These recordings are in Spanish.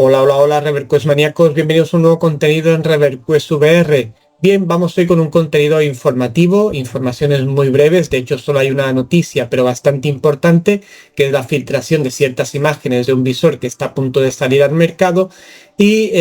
Hola, hola, hola, ReverQuest maníacos, bienvenidos a un nuevo contenido en ReverQuest VR. Bien, vamos hoy con un contenido informativo, informaciones muy breves, de hecho solo hay una noticia, pero bastante importante, que es la filtración de ciertas imágenes de un visor que está a punto de salir al mercado. Y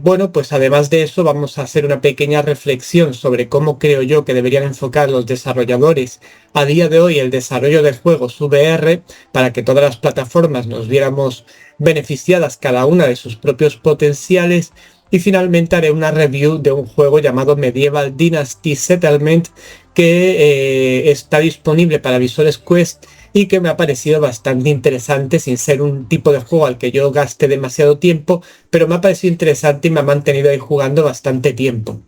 bueno, pues además de eso vamos a hacer una pequeña reflexión sobre cómo creo yo que deberían enfocar los desarrolladores a día de hoy el desarrollo de juegos VR para que todas las plataformas nos viéramos beneficiadas cada una de sus propios potenciales. Y finalmente haré una review de un juego llamado Medieval Dynasty Settlement que está disponible para Visual Quest y que me ha parecido bastante interesante sin ser un tipo de juego al que yo gaste demasiado tiempo, pero me ha parecido interesante y me ha mantenido ahí jugando bastante tiempo.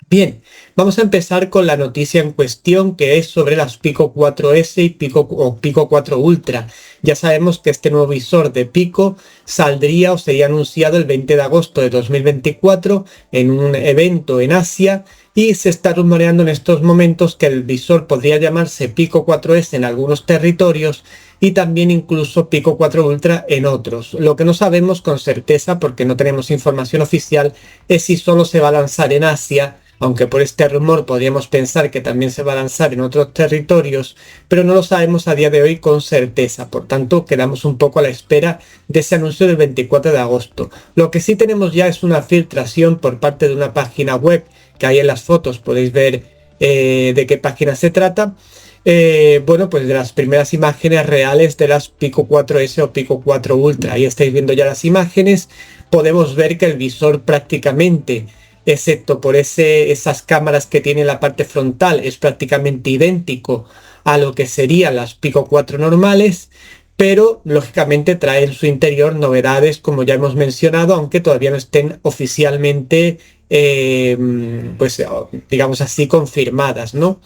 Bien, vamos a empezar con la noticia en cuestión, que es sobre las Pico 4S y Pico 4 Ultra. Ya sabemos que este nuevo visor de Pico saldría o sería anunciado el 20 de agosto de 2024 en un evento en Asia, y se está rumoreando en estos momentos que el visor podría llamarse Pico 4S en algunos territorios y también incluso Pico 4 Ultra en otros. Lo que no sabemos con certeza, porque no tenemos información oficial, es si solo se va a lanzar en Asia, aunque por este rumor podríamos pensar que también se va a lanzar en otros territorios, pero no lo sabemos a día de hoy con certeza. Por tanto, quedamos un poco a la espera de ese anuncio del 24 de agosto. Lo que sí tenemos ya es una filtración por parte de una página web, que ahí en las fotos podéis ver de qué página se trata. Bueno, pues de las primeras imágenes reales de las Pico 4S o Pico 4 Ultra. Ahí estáis viendo ya las imágenes. Podemos ver que el visor prácticamente, excepto por esas cámaras que tiene en la parte frontal, es prácticamente idéntico a lo que serían las Pico 4 normales, pero lógicamente trae en su interior novedades, como ya hemos mencionado, aunque todavía no estén oficialmente, pues digamos así, confirmadas, ¿no?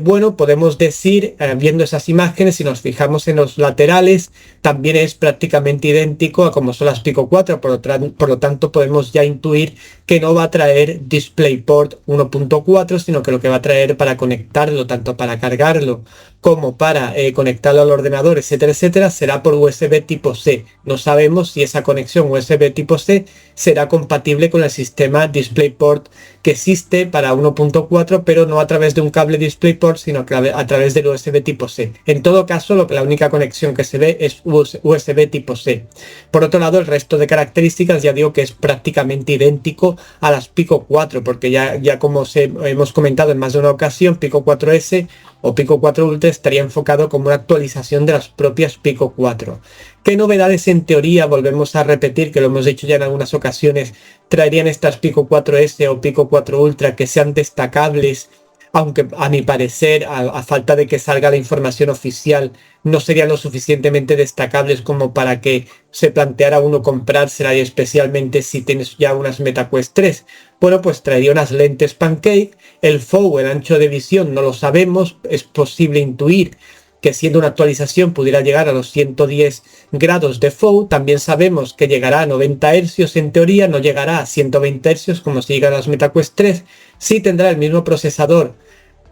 Bueno, podemos decir, viendo esas imágenes, si nos fijamos en los laterales, también es prácticamente idéntico a como son las Pico 4, por lo tanto podemos ya intuir que no va a traer DisplayPort 1.4, sino que lo que va a traer para conectarlo, tanto para cargarlo como para conectarlo al ordenador, etcétera, etcétera, será por USB tipo C. No sabemos si esa conexión USB tipo C será compatible con el sistema DisplayPort que existe para 1.4, pero no a través de un cable DisplayPort, sino que a través del USB tipo C. En todo caso, la única conexión que se ve es USB tipo C. Por otro lado, el resto de características ya digo que es prácticamente idéntico a las Pico 4, porque ya como hemos comentado en más de una ocasión, Pico 4S o Pico 4 Ultra estaría enfocado como una actualización de las propias Pico 4. ¿Qué novedades en teoría, volvemos a repetir que lo hemos dicho ya en algunas ocasiones, traerían estas Pico 4S o Pico 4 Ultra que sean destacables? Aunque a mi parecer, a falta de que salga la información oficial, no serían lo suficientemente destacables como para que se planteara uno comprársela, y especialmente si tienes ya unas MetaQuest 3. Bueno, pues traería unas lentes Pancake, el FOV, el ancho de visión, no lo sabemos, es posible intuir que siendo una actualización pudiera llegar a los 110 grados de FOV. También sabemos que llegará a 90 Hz en teoría, no llegará a 120 Hz como si llegara a las MetaQuest 3. Sí tendrá el mismo procesador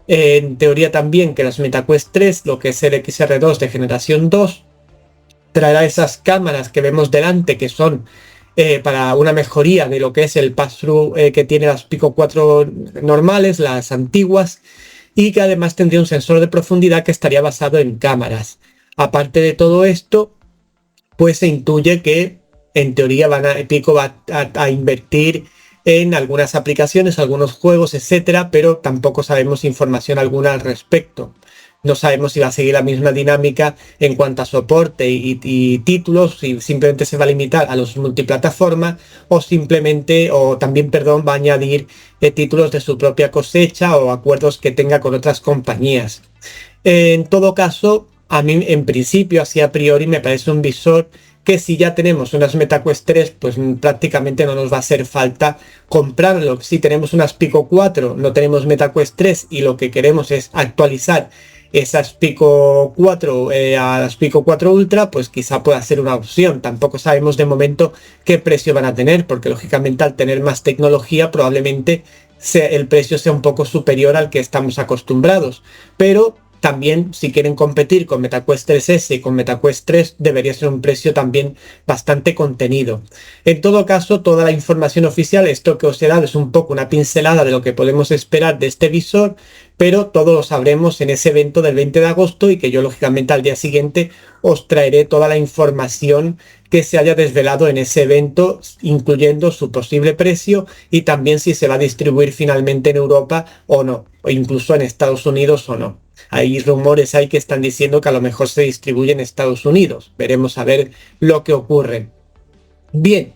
en teoría también que las MetaQuest 3, lo que es el XR2 de generación 2. Traerá esas cámaras que vemos delante, que son para una mejoría de lo que es el pass-through que tiene las Pico 4 normales, las antiguas, y que además tendría un sensor de profundidad que estaría basado en cámaras. Aparte de todo esto, pues se intuye que en teoría Pico va a invertir en algunas aplicaciones, algunos juegos, etcétera, pero tampoco sabemos información alguna al respecto. No sabemos si va a seguir la misma dinámica en cuanto a soporte y títulos, si simplemente se va a limitar a los multiplataforma o también, perdón, va a añadir títulos de su propia cosecha o acuerdos que tenga con otras compañías. En todo caso, a mí en principio, así a priori, me parece un visor que si ya tenemos unas MetaQuest 3, pues prácticamente no nos va a hacer falta comprarlo. Si tenemos unas Pico 4, no tenemos MetaQuest 3 y lo que queremos es actualizar esas Pico 4 a las Pico 4 Ultra, pues quizá pueda ser una opción. Tampoco sabemos de momento qué precio van a tener, porque lógicamente al tener más tecnología probablemente el precio sea un poco superior al que estamos acostumbrados. Pero también si quieren competir con MetaQuest 3S y con MetaQuest 3 debería ser un precio también bastante contenido. En todo caso, toda la información oficial, esto que os he dado es un poco una pincelada de lo que podemos esperar de este visor, pero todo lo sabremos en ese evento del 20 de agosto y que yo lógicamente al día siguiente os traeré toda la información que se haya desvelado en ese evento, incluyendo su posible precio y también si se va a distribuir finalmente en Europa o no, o incluso en Estados Unidos o no. Hay rumores ahí que están diciendo que a lo mejor se distribuye en Estados Unidos. Veremos a ver lo que ocurre. Bien,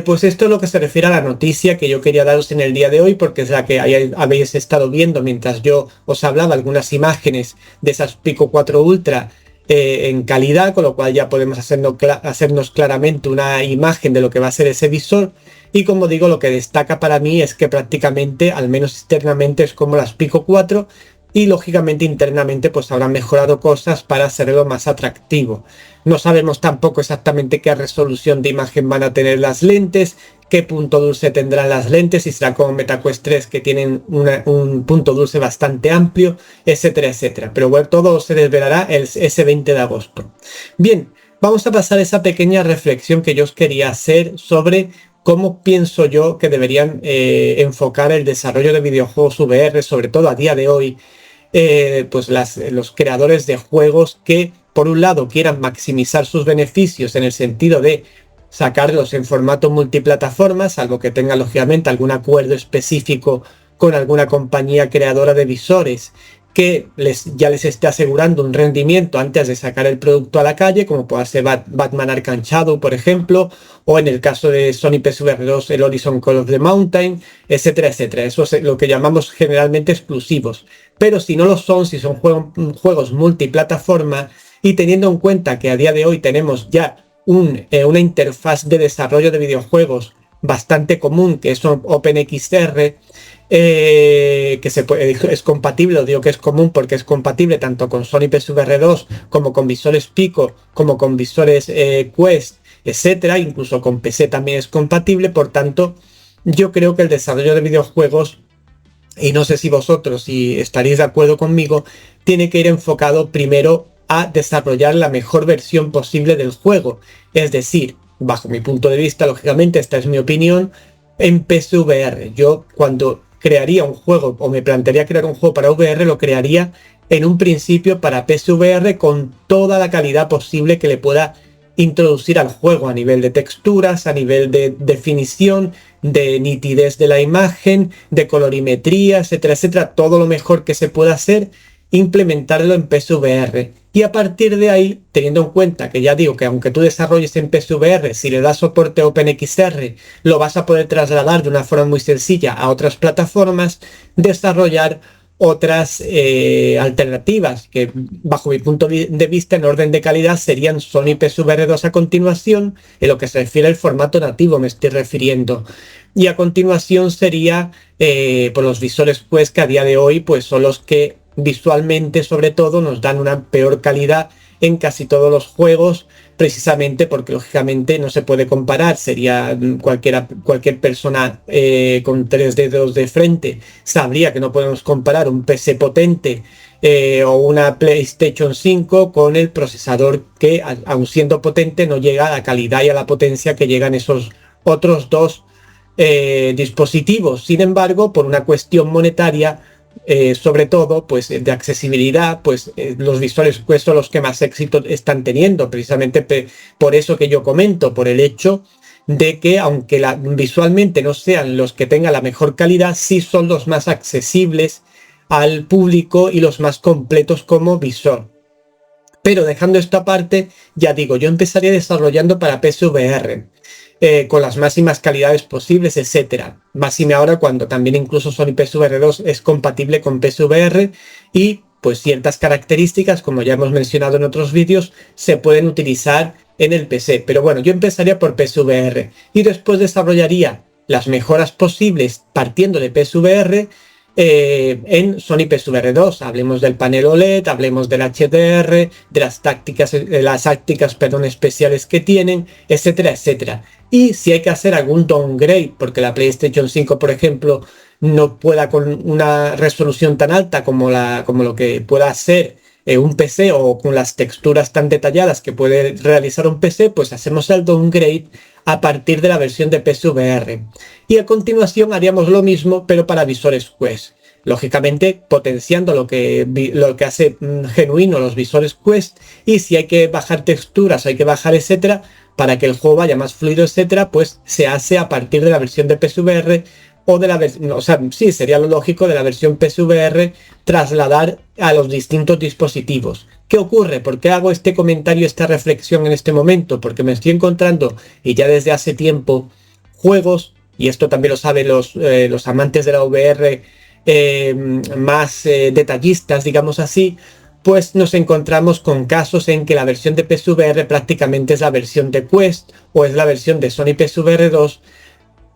pues esto es lo que se refiere a la noticia que yo quería daros en el día de hoy, porque es la que habéis estado viendo mientras yo os hablaba algunas imágenes de esas Pico 4 Ultra en calidad, con lo cual ya podemos hacernos claramente una imagen de lo que va a ser ese visor. Y como digo, lo que destaca para mí es que prácticamente, al menos externamente, es como las Pico 4 y lógicamente internamente pues habrán mejorado cosas para hacerlo más atractivo. No sabemos tampoco exactamente qué resolución de imagen van a tener las lentes, qué punto dulce tendrán las lentes, si será como MetaQuest 3 que tienen un punto dulce bastante amplio, etcétera, etcétera. Pero bueno, todo se desvelará ese 20 de agosto. Bien, vamos a pasar a esa pequeña reflexión que yo os quería hacer sobre cómo pienso yo que deberían enfocar el desarrollo de videojuegos VR, sobre todo a día de hoy, pues los creadores de juegos que por un lado quieran maximizar sus beneficios en el sentido de sacarlos en formato multiplataforma, salvo que tenga lógicamente algún acuerdo específico con alguna compañía creadora de visores que ya les esté asegurando un rendimiento antes de sacar el producto a la calle, como puede ser Batman Arkham Shadow, por ejemplo, o en el caso de Sony PSVR 2, el Horizon Call of the Mountain, etcétera, etcétera. Eso es lo que llamamos generalmente exclusivos. Pero si no lo son, si son juegos multiplataforma, y teniendo en cuenta que a día de hoy tenemos ya una interfaz de desarrollo de videojuegos bastante común, que es OpenXR, es compatible, digo que es común porque es compatible tanto con Sony PSVR 2 como con visores Pico, como con visores Quest, etcétera, incluso con PC también es compatible. Por tanto, yo creo que el desarrollo de videojuegos, y no sé si vosotros si estaréis de acuerdo conmigo, tiene que ir enfocado primero a desarrollar la mejor versión posible del juego. Es decir, bajo mi punto de vista, lógicamente, esta es mi opinión, en PSVR. Yo cuando crearía un juego o me plantearía crear un juego para VR, lo crearía en un principio para PSVR con toda la calidad posible que le pueda introducir al juego a nivel de texturas, a nivel de definición, de nitidez de la imagen, de colorimetría, etcétera, etcétera, todo lo mejor que se pueda hacer, implementarlo en PSVR. Y a partir de ahí, teniendo en cuenta que ya digo que aunque tú desarrolles en PSVR, si le das soporte a OpenXR, lo vas a poder trasladar de una forma muy sencilla a otras plataformas, desarrollar otras alternativas que bajo mi punto de vista en orden de calidad serían Sony PSVR 2 a continuación, en lo que se refiere al formato nativo me estoy refiriendo, y a continuación sería por los visores Quest, que a día de hoy pues son los que visualmente sobre todo nos dan una peor calidad en casi todos los juegos, precisamente porque lógicamente no se puede comparar. Sería cualquier persona con 3 dedos de frente sabría que no podemos comparar un PC potente o una PlayStation 5 con el procesador que, aun siendo potente, no llega a la calidad y a la potencia que llegan esos otros dos dispositivos. Sin embargo, por una cuestión monetaria, sobre todo pues de accesibilidad, pues los visores Quest son los que más éxito están teniendo, precisamente por eso que yo comento, por el hecho de que aunque visualmente no sean los que tengan la mejor calidad, sí son los más accesibles al público y los más completos como visor. Pero dejando esto aparte, ya digo, yo empezaría desarrollando para PSVR. Con las máximas calidades posibles, etcétera. Máxime ahora cuando también incluso Sony PSVR 2 es compatible con PSVR y pues ciertas características, como ya hemos mencionado en otros vídeos, se pueden utilizar en el PC. Pero bueno, yo empezaría por PSVR y después desarrollaría las mejoras posibles partiendo de PSVR en Sony PSVR 2. Hablemos del panel OLED, hablemos del HDR, de las tácticas especiales que tienen, etcétera, etcétera. Y si hay que hacer algún downgrade, porque la PlayStation 5, por ejemplo, no pueda con una resolución tan alta como lo que pueda ser un PC o con las texturas tan detalladas que puede realizar un PC, pues hacemos el downgrade a partir de la versión de PSVR. Y a continuación haríamos lo mismo, pero para visores Quest. Lógicamente potenciando lo que hace genuino los visores Quest, y si hay que bajar texturas, hay que bajar etcétera, para que el juego vaya más fluido, etcétera, pues se hace a partir de la versión de PSVR o de la versión, o sea, sí, sería lo lógico de la versión PSVR trasladar a los distintos dispositivos. ¿Qué ocurre? ¿Por qué hago este comentario, esta reflexión en este momento? Porque me estoy encontrando, y ya desde hace tiempo, juegos, y esto también lo saben los amantes de la VR más detallistas, digamos así, pues nos encontramos con casos en que la versión de PSVR prácticamente es la versión de Quest o es la versión de Sony PSVR 2,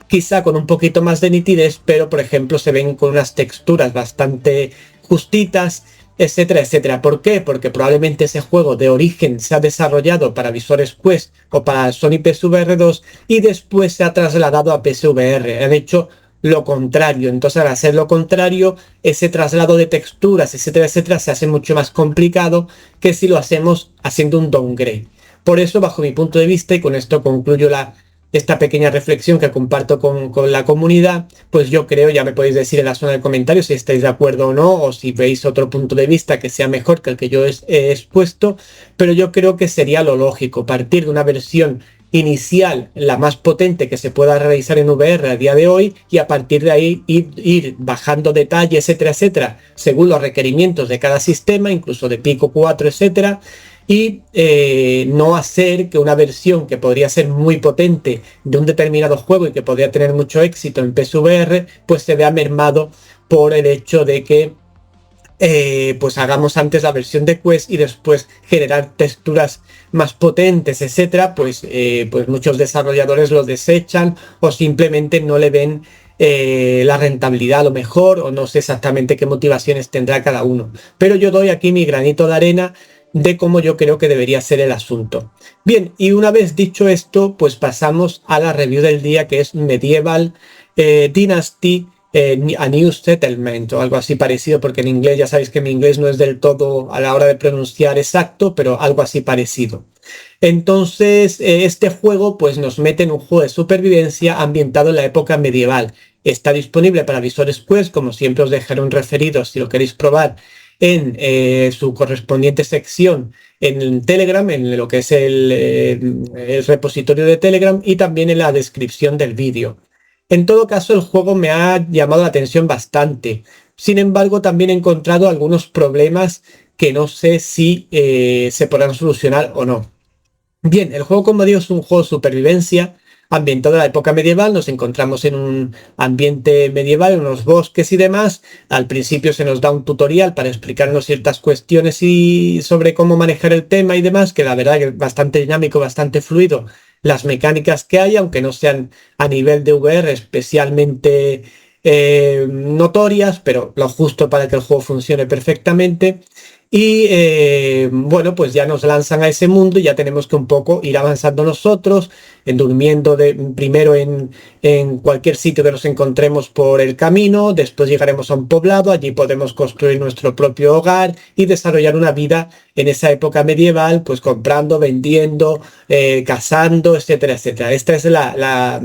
quizá con un poquito más de nitidez, pero por ejemplo se ven con unas texturas bastante justitas, etcétera, etcétera. ¿Por qué? Porque probablemente ese juego de origen se ha desarrollado para visores Quest o para Sony PSVR 2 y después se ha trasladado a PSVR. Han hecho lo contrario. Entonces, al hacer lo contrario, ese traslado de texturas, etcétera, etcétera, se hace mucho más complicado que si lo hacemos haciendo un downgrade. Por eso, bajo mi punto de vista, y con esto concluyo esta pequeña reflexión que comparto con la comunidad, pues yo creo, ya me podéis decir en la zona de comentarios si estáis de acuerdo o no, o si veis otro punto de vista que sea mejor que el que yo he expuesto, pero yo creo que sería lo lógico, partir de una versión inicial, la más potente que se pueda realizar en VR a día de hoy, y a partir de ahí ir bajando detalles, etcétera, etcétera, según los requerimientos de cada sistema, incluso de Pico 4, etcétera, y no hacer que una versión que podría ser muy potente de un determinado juego y que podría tener mucho éxito en PSVR, pues se vea mermado por el hecho de que pues hagamos antes la versión de Quest y después generar texturas más potentes, etcétera, pues muchos desarrolladores lo desechan o simplemente no le ven la rentabilidad a lo mejor, o no sé exactamente qué motivaciones tendrá cada uno. Pero yo doy aquí mi granito de arena de cómo yo creo que debería ser el asunto. Bien, y una vez dicho esto, pues pasamos a la review del día, que es Medieval Dynasty a New Settlement o algo así parecido, porque en inglés ya sabéis que mi inglés no es del todo a la hora de pronunciar exacto, pero algo así parecido. Entonces, este juego pues nos mete en un juego de supervivencia ambientado en la época medieval. Está disponible para visores Quest, como siempre os dejaré un referido si lo queréis probar en su correspondiente sección en Telegram, en lo que es el repositorio de Telegram, y también en la descripción del vídeo. En todo caso, el juego me ha llamado la atención bastante. Sin embargo, también he encontrado algunos problemas que no sé si se podrán solucionar o no. Bien, el juego, como digo, es un juego de supervivencia ambientado en la época medieval. Nos encontramos en un ambiente medieval, en unos bosques y demás. Al principio se nos da un tutorial para explicarnos ciertas cuestiones sobre cómo manejar el tema y demás, que la verdad es bastante dinámico, bastante fluido. Las mecánicas que hay, aunque no sean a nivel de VR especialmente notorias, pero lo justo para que el juego funcione perfectamente. Y bueno, pues ya nos lanzan a ese mundo y ya tenemos que un poco ir avanzando nosotros, durmiendo primero en cualquier sitio que nos encontremos por el camino. Después llegaremos a un poblado, allí podemos construir nuestro propio hogar y desarrollar una vida en esa época medieval, pues comprando, vendiendo, cazando, etcétera, etcétera. Esta es la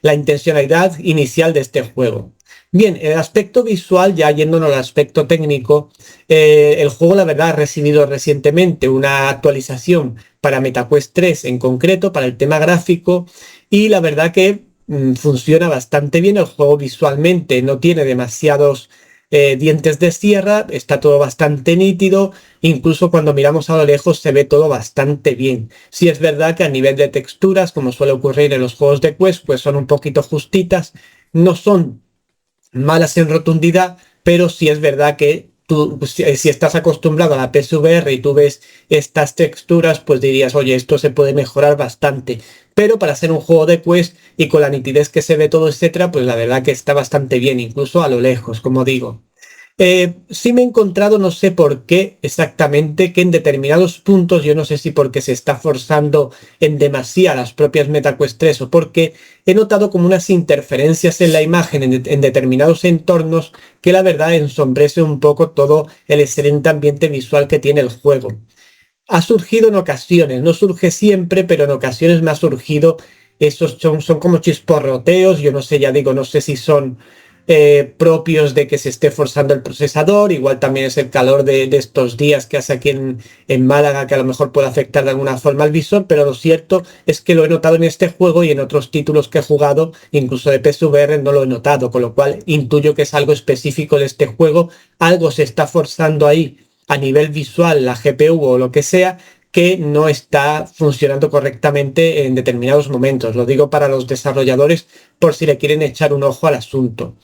intencionalidad inicial de este juego. Bien, el aspecto visual, ya yéndonos al aspecto técnico, el juego la verdad ha recibido recientemente una actualización para MetaQuest 3 en concreto, para el tema gráfico, y la verdad que funciona bastante bien el juego visualmente, no tiene demasiados dientes de sierra, está todo bastante nítido, incluso cuando miramos a lo lejos se ve todo bastante bien. Sí es verdad que a nivel de texturas, como suele ocurrir en los juegos de Quest, pues son un poquito justitas, no son malas en rotundidad, pero sí es verdad que tú, pues, si estás acostumbrado a la PSVR y tú ves estas texturas, pues dirías, oye, esto se puede mejorar bastante. Pero para hacer un juego de Quest y con la nitidez que se ve todo, etcétera, pues la verdad que está bastante bien, incluso a lo lejos, como digo. Sí me he encontrado, no sé por qué exactamente, que en determinados puntos, yo no sé si porque se está forzando en demasía las propias MetaQuest 3 o porque he notado como unas interferencias en la imagen en determinados entornos que la verdad ensombrece un poco todo el excelente ambiente visual que tiene el juego. Ha surgido en ocasiones, no surge siempre, pero en ocasiones me ha surgido, esos son como chisporroteos, yo no sé, ya digo, no sé si son propios de que se esté forzando el procesador, igual también es el calor de estos días que hace aquí en Málaga, que a lo mejor puede afectar de alguna forma al visor, pero lo cierto es que lo he notado en este juego y en otros títulos que he jugado, incluso de PSVR, no lo he notado, con lo cual intuyo que es algo específico de este juego, algo se está forzando ahí a nivel visual, la GPU o lo que sea, que no está funcionando correctamente en determinados momentos. Lo digo para los desarrolladores por si le quieren echar un ojo al asunto.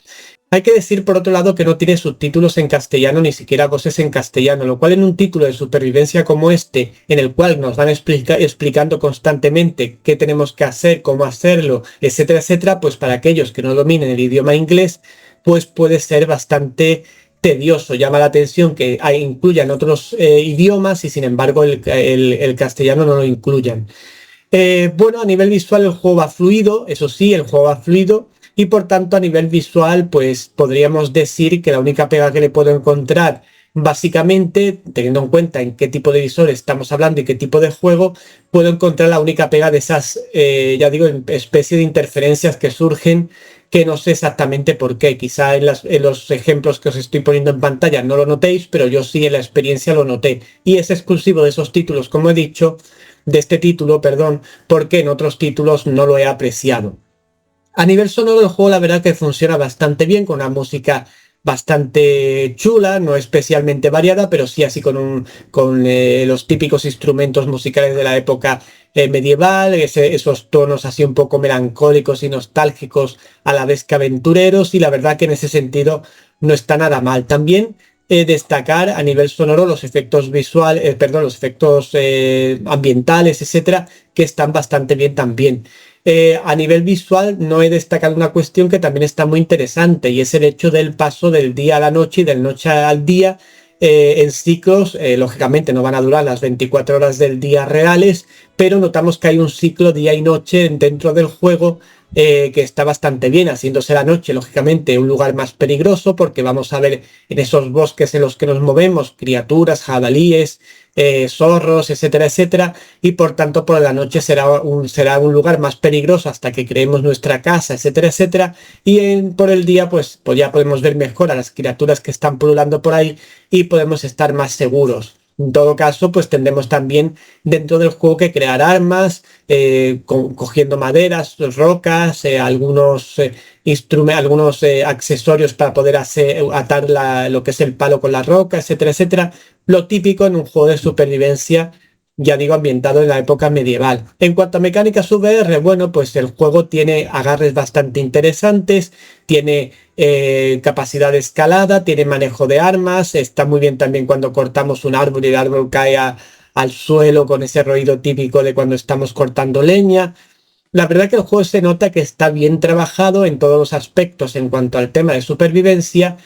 Hay que decir, por otro lado, que no tiene subtítulos en castellano, ni siquiera voces en castellano, lo cual en un título de supervivencia como este, en el cual nos van explicando constantemente qué tenemos que hacer, cómo hacerlo, etcétera, etcétera, pues para aquellos que no dominen el idioma inglés, pues puede ser bastante tedioso. Llama la atención que incluyan otros idiomas y sin embargo el castellano no lo incluyan. Bueno, a nivel visual el juego va fluido, eso sí, el juego va fluido y por tanto a nivel visual pues podríamos decir que la única pega que le puedo encontrar básicamente, teniendo en cuenta en qué tipo de visor estamos hablando y qué tipo de juego, puedo encontrar la única pega de esas, ya digo, especie de interferencias que surgen que no sé exactamente por qué. Quizá en los ejemplos que os estoy poniendo en pantalla no lo notéis, pero yo sí en la experiencia lo noté. Y es exclusivo de esos títulos, como he dicho, de este título, perdón, porque en otros títulos no lo he apreciado. A nivel sonoro el juego la verdad que funciona bastante bien, con una música bastante chula, no especialmente variada, pero sí así con los típicos instrumentos musicales de la época medieval, esos tonos así un poco melancólicos y nostálgicos a la vez que aventureros, y la verdad que en ese sentido no está nada mal. También destacar a nivel sonoro los efectos visuales, perdón, los efectos ambientales, etcétera, que están bastante bien también. A nivel visual no he destacado una cuestión que también está muy interesante y es el hecho del paso del día a la noche y del noche al día en ciclos. Lógicamente no van a durar las 24 horas del día reales, pero notamos que hay un ciclo día y noche dentro del juego que está bastante bien, haciéndose la noche lógicamente un lugar más peligroso porque vamos a ver en esos bosques en los que nos movemos criaturas, jabalíes, zorros, etcétera, etcétera, y por tanto por la noche será un lugar más peligroso hasta que creemos nuestra casa, etcétera, etcétera, y por el día pues ya podemos ver mejor a las criaturas que están pululando por ahí y podemos estar más seguros. En todo caso, pues tendremos también dentro del juego que crear armas, cogiendo maderas, rocas, algunos accesorios para poder atar lo que es el palo con la roca, etcétera, etcétera. Lo típico en un juego de supervivencia, ya digo, ambientado en la época medieval. En cuanto a mecánicas VR, bueno, pues el juego tiene agarres bastante interesantes, tiene capacidad de escalada, tiene manejo de armas, está muy bien también cuando cortamos un árbol y el árbol cae al suelo con ese ruido típico de cuando estamos cortando leña. La verdad que el juego se nota que está bien trabajado en todos los aspectos en cuanto al tema de supervivencia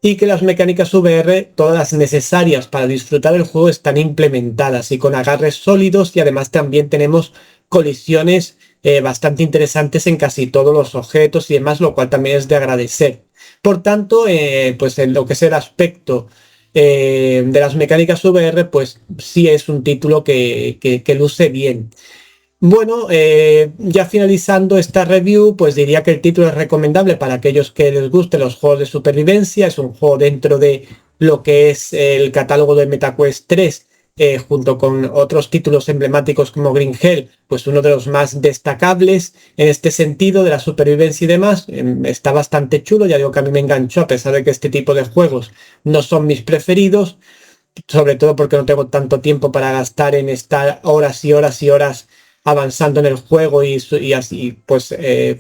y que las mecánicas VR, todas las necesarias para disfrutar el juego, están implementadas y con agarres sólidos, y además también tenemos colisiones bastante interesantes en casi todos los objetos y demás, lo cual también es de agradecer. Por tanto, pues en lo que es el aspecto de las mecánicas VR, pues sí es un título que luce bien. Bueno, ya finalizando esta review, pues diría que el título es recomendable para aquellos que les gusten los juegos de supervivencia. Es un juego dentro de lo que es el catálogo de MetaQuest 3, junto con otros títulos emblemáticos como Green Hell, pues uno de los más destacables en este sentido de la supervivencia y demás. Está bastante chulo, ya digo que a mí me enganchó, a pesar de que este tipo de juegos no son mis preferidos, sobre todo porque no tengo tanto tiempo para gastar en estar horas y horas y horas avanzando en el juego y así pues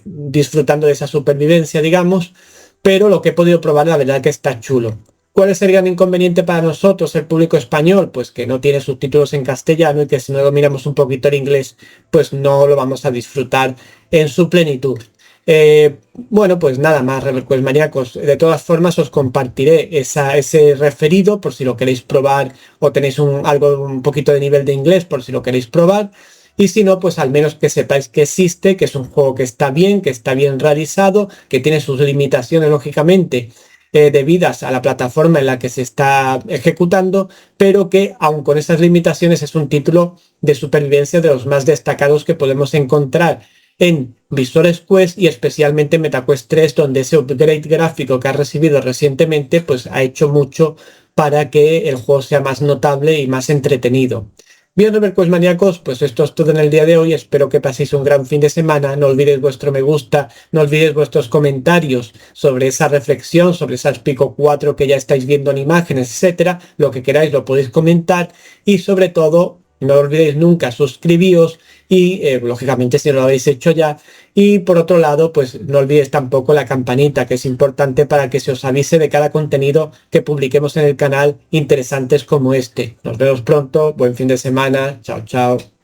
disfrutando de esa supervivencia, digamos, pero lo que he podido probar la verdad que está chulo. ¿Cuál es el gran inconveniente para nosotros, el público español? Pues que no tiene subtítulos en castellano y que si no dominamos un poquito el inglés, pues no lo vamos a disfrutar en su plenitud. Bueno, pues nada más, ReverQuest maníacos. De todas formas, os compartiré ese referido por si lo queréis probar o tenéis un poquito de nivel de inglés por si lo queréis probar. Y si no, pues al menos que sepáis que existe, que es un juego que está bien realizado, que tiene sus limitaciones, lógicamente, debidas a la plataforma en la que se está ejecutando, pero que aun con esas limitaciones es un título de supervivencia de los más destacados que podemos encontrar en Visores Quest y especialmente en MetaQuest 3, donde ese upgrade gráfico que ha recibido recientemente pues ha hecho mucho para que el juego sea más notable y más entretenido. Bien, ReverQuest maníacos, pues esto es todo en el día de hoy. Espero que paséis un gran fin de semana. No olvidéis vuestro me gusta, no olvidéis vuestros comentarios sobre esa reflexión, sobre esas Pico 4 que ya estáis viendo en imágenes, etcétera. Lo que queráis lo podéis comentar y sobre todo no olvidéis nunca suscribíos y lógicamente si no lo habéis hecho ya. Y por otro lado, pues no olvidéis tampoco la campanita, que es importante para que se os avise de cada contenido que publiquemos en el canal interesantes como este. Nos vemos pronto, buen fin de semana, chao chao.